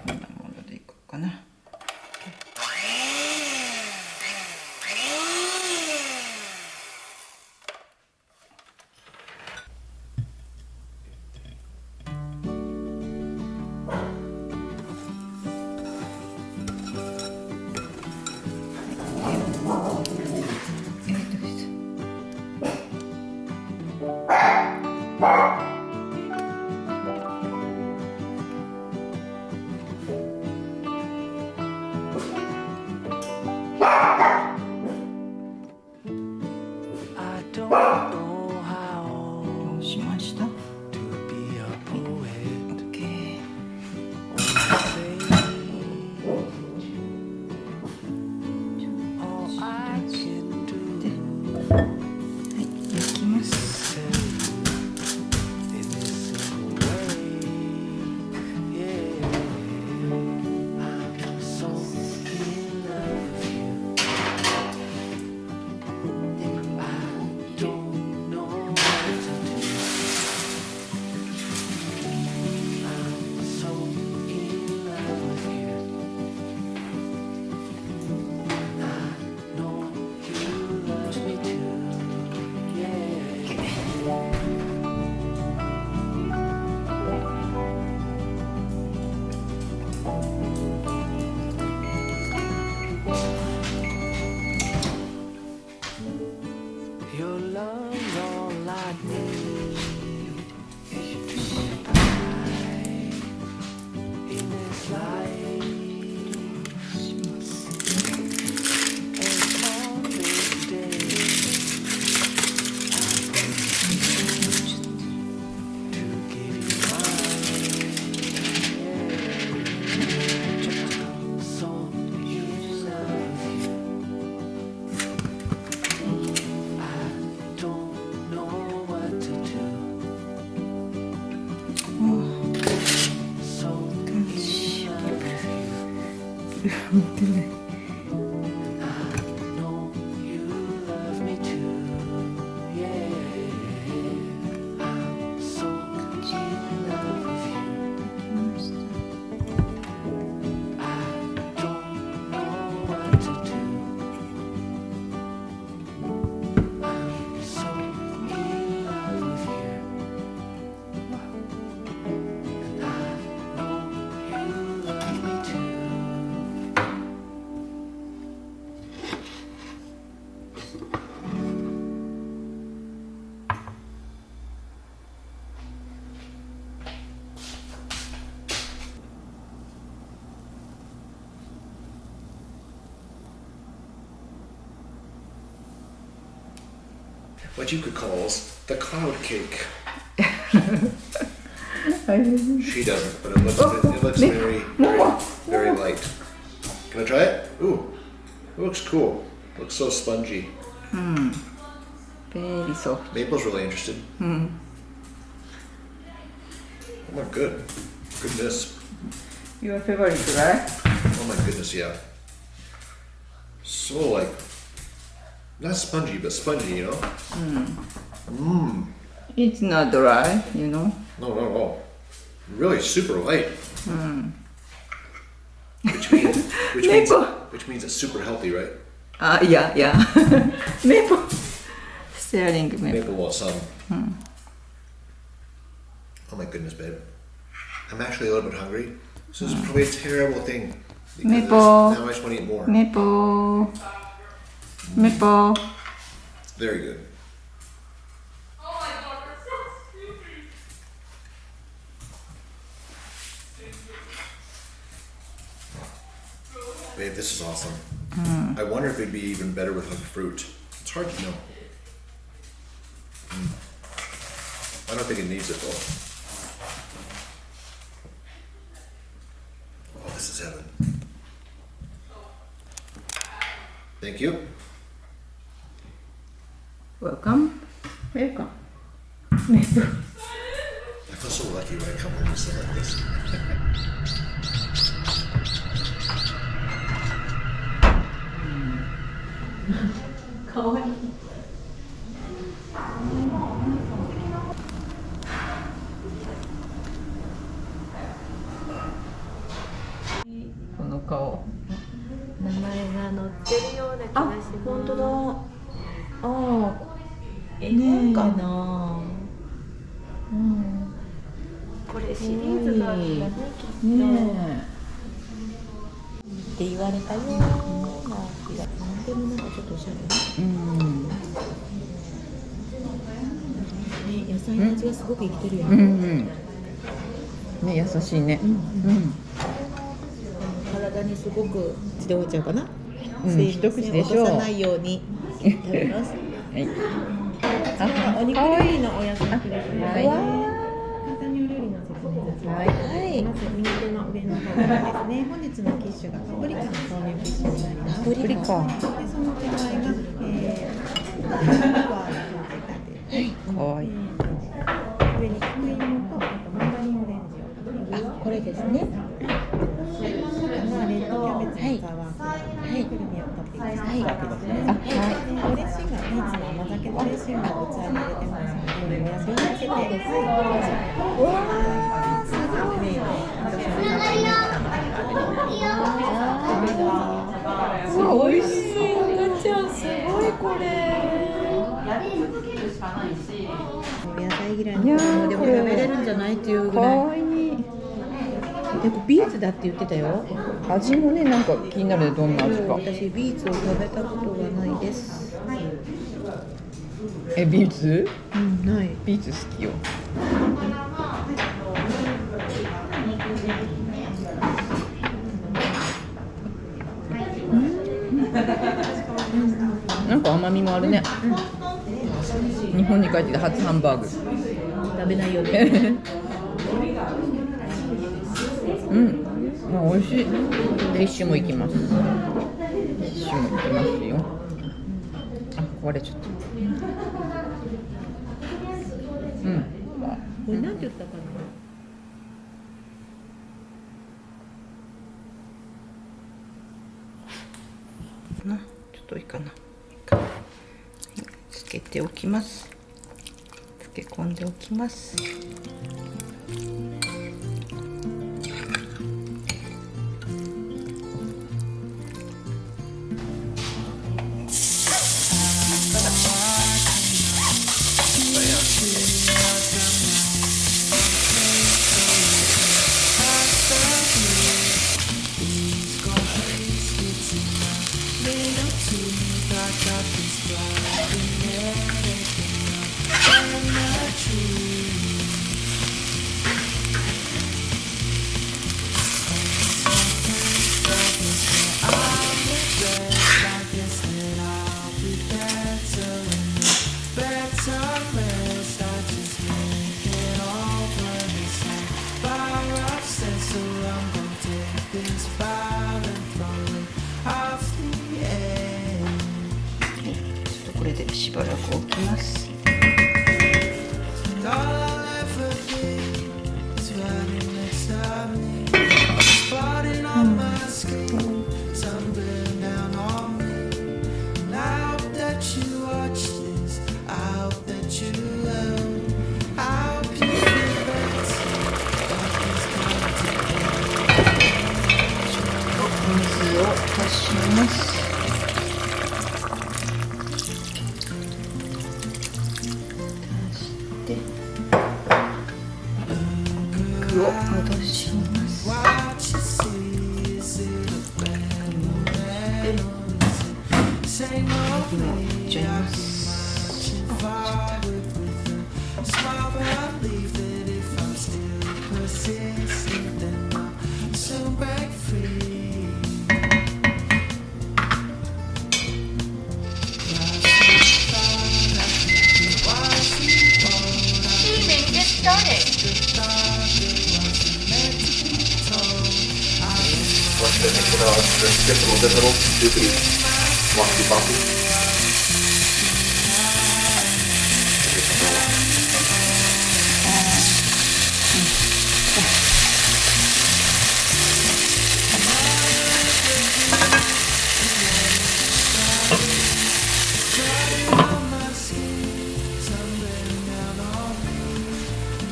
こんなものでいこうかな。どうしました？ OK。 はい、焼きます。持ってない。What you could call the cloud cake. She doesn't, but it looks very light. Can I try it? Ooh, it looks cool. It looks so spongy. Very soft. Maple's really interested. Oh my goodness. Your favorite, right? Oh my goodness, yeah. So like, not spongy, but spongy, you know? It's not dry, you know. No, not at all. Really super light. Which means it's super healthy, right? Yeah. Maple. Staring maple. Maple wants some. Oh my goodness, babe. I'm actually a little bit hungry. So this is probably a terrible thing. Maple. Now I just want to eat more. Maple. Very good. Oh my god, that's so stupid. Babe, this is awesome. I wonder if it'd be even better with like fruit. It's hard to know. I don't think it needs it though. Oh, this is heaven. Thank you. Welcome. Maple. I feel so lucky when I come home to stuff like this. 顔。名前が載ってるような気がします。本当だ。ああ、絵本かな、うん、これシリーズがあるんだね、きっと。ねって言われたような気が。でもなんかちょっとおしゃれね。え。うん。ね、野菜の味がすごく生きてるようんうね。ん。ね、優しいね。うんうん。体にすごく口で終わっちゃうかな。うんすいません、一口でしょう落とさないように食べます。はい。お肉料理のお野菜ですね。はい簡単にお料理の説明です。はいはい。まず右手の上の方がですね、本日のキッシュがパプリカの豆乳キッシュになります。パプリカ。で、その手前がカリフラワーのポテタで、かわいい。上にクイームとあとマンダリンオレンジを。これですね。レッドキャベツのザワークラウン、クルミをトッピングしたわけですね。あ、はドレッシングはビーツの甘酒ドレッシングを器に入れてますので、お野菜につけて、どうぞ。すごいね。い。うわ、美味しい。赤ちゃん、すごいこれ。お野菜嫌いの子供でも食べれるんじゃないっていうぐらい。かわいい。でもビーツだって言ってたよ。味もね、なんか気になるね、どんな味か。私ビーツを食べたことがないです。え、ビーツ？ない。ビーツ好きよ。なんか甘みもあるね。日本に帰ってきて初ハンバーグ。食べないよね。うん、まあ、美味しい。フィッシュも行きます。フィッシュも行きますよ。あ、壊れちゃった。うん。これなんて言ったかな。ちょっといいかな。つけておきます。つけ込んでおきます。これでしばらく置きます。水を足します。肉を戻します。で、ネギもいっちゃいます。Evening just started. Watch the skip a little bit, little doopy, monkey bumpy.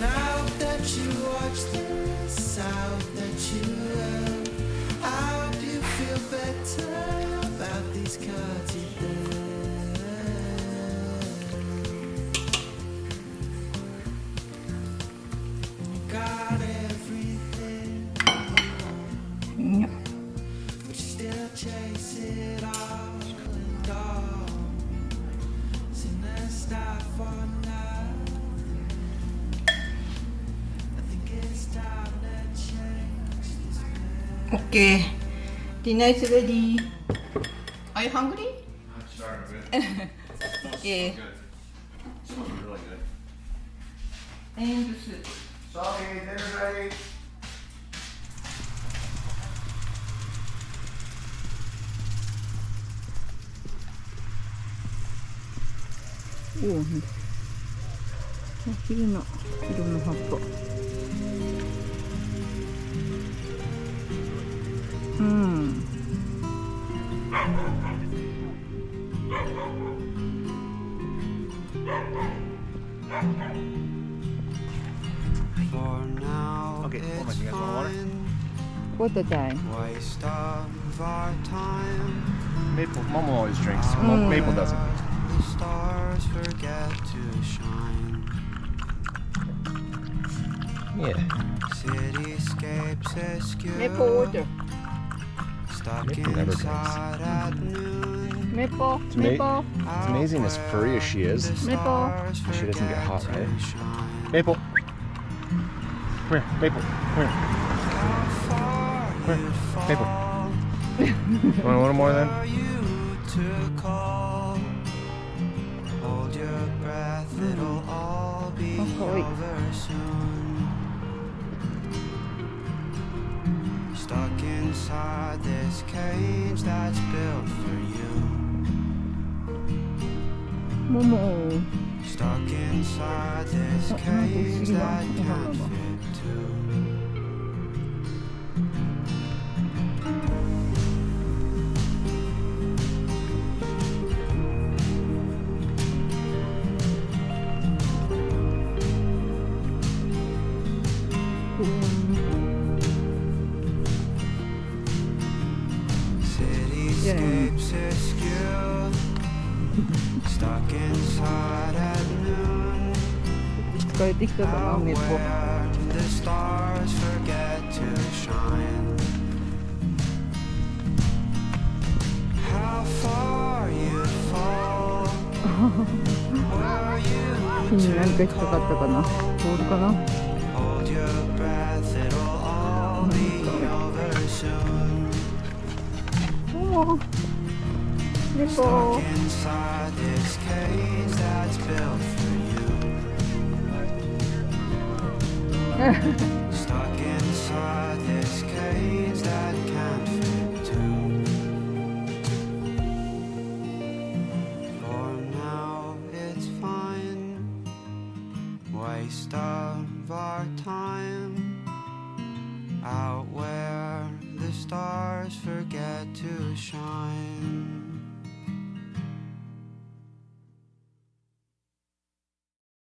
Now that you watch this, out that you will, I'll be Okay. Dinner is ready. Are you hungry? I'm starting a bit. Yeah. Smells really good. And soup. Salty, dinner's ready.おお、昼の葉っぱ。うん。Okay, hold on. You guys want water? Water time. Waste of our time. Maple. Mom always drinks. Maple doesn't. The stars forget to shine. Yeah. Cityscapes askew. Maple water. Stuck Maple never drinks. inside at noon. Maple. It's amazing as furry as she is. Maple. She doesn't get hot, right? Shine. Maple. Come here, Maple. Come here. Come here, Maple. You want a little more then? For you to call. Hold your breath, it'll all be Okay. over soon. Stuck inside this cage that's built for you. Momo. Stuck inside this cage that can't fit too. Cityscapes askew. Stuck inside at noon. 疲れてきたかな、メポ。 Where the stars forget to shine. How far you'd fall. Were 木 you に何 to か引っかかったかな。ボールかな。 hold your breath, it'll all be over soon. おー。メポ。 Stuck inside this cage that's built for you. Stuck inside this cage that can't fit too. For now it's fine. Waste of our time. Out where the stars forget to shine.